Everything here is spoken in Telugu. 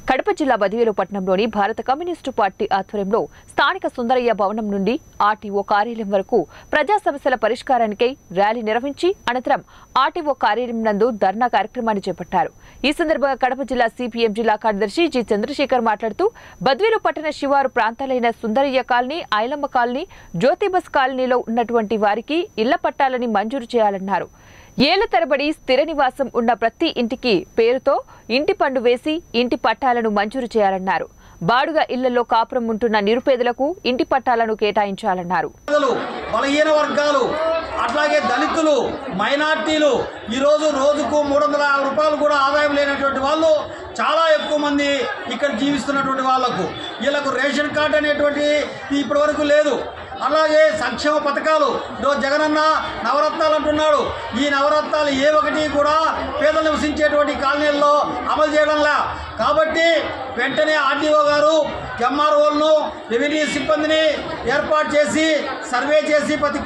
కడప జిల్లా బదివేలు పట్టణంలోని భారత కమ్యూనిస్టు పార్టీ ఆధ్వర్యంలో స్థానిక సుందరయ్య భవనం నుండి ఆర్టీఓ కార్యాలయం వరకు ప్రజా సమస్యల పరిష్కారానికై ర్యాలీ నిర్వహించి అనంతరం ఆర్టీఓ కార్యాలయం నందు ధర్నా కార్యక్రమాన్ని చేపట్టారు। ఈ సందర్భంగా కడప జిల్లా సిపిఎం జిల్లా కార్యదర్శి జి చంద్రశేఖర్ మాట్లాడుతూ బద్వేలు పట్టణ శివారు ప్రాంతాలైన సుందరయ్య కాలనీ, ఐలమ్మ కాలనీ, జ్యోతిబస్ కాలనీలో ఉన్నటువంటి వారికి ఇళ్ల పట్టాలని మంజూరు చేయాలన్నారు। ఏళ్ల తరబడి స్థిర నివాసం ఉన్న ప్రతి ఇంటికి పేరుతో ఇంటి పండు వేసి ఇంటి పట్టాలను మంజూరు చేయాలన్నారు। బాడుగ ఇళ్లలో కాపురం ఉంటున్న నిరుపేదలకు ఇంటి పట్టాలను కేటాయించాలన్నారు। బలహీన వర్గాలు అట్లాగే దళితులు, మైనార్టీలు ఈ రోజు రోజుకు 350 రూపాయలు కూడా ఆదాయం లేనటువంటి వాళ్ళు చాలా ఎక్కువ మంది ఇక్కడ జీవిస్తున్నటువంటి వాళ్ళకు వీళ్ళకు రేషన్ కార్డు అనేటువంటి ఇప్పటివరకు లేదు। అలాగే సంక్షేమ పథకాలు జగనన్న నవరత్నాలు అంటున్నాడు। ఈ నవరత్నాలు ఏ ఒకటి కూడా పేదలు నివసించేటువంటి కాలనీల్లో అమలు చేయడంలా। కాబట్టి వెంటనే ఆర్టీఓ గారు ఎంఆర్ఓలను, రెవెన్యూ సిబ్బందిని ఏర్పాటు చేసి సర్వే చేసి ప్రతి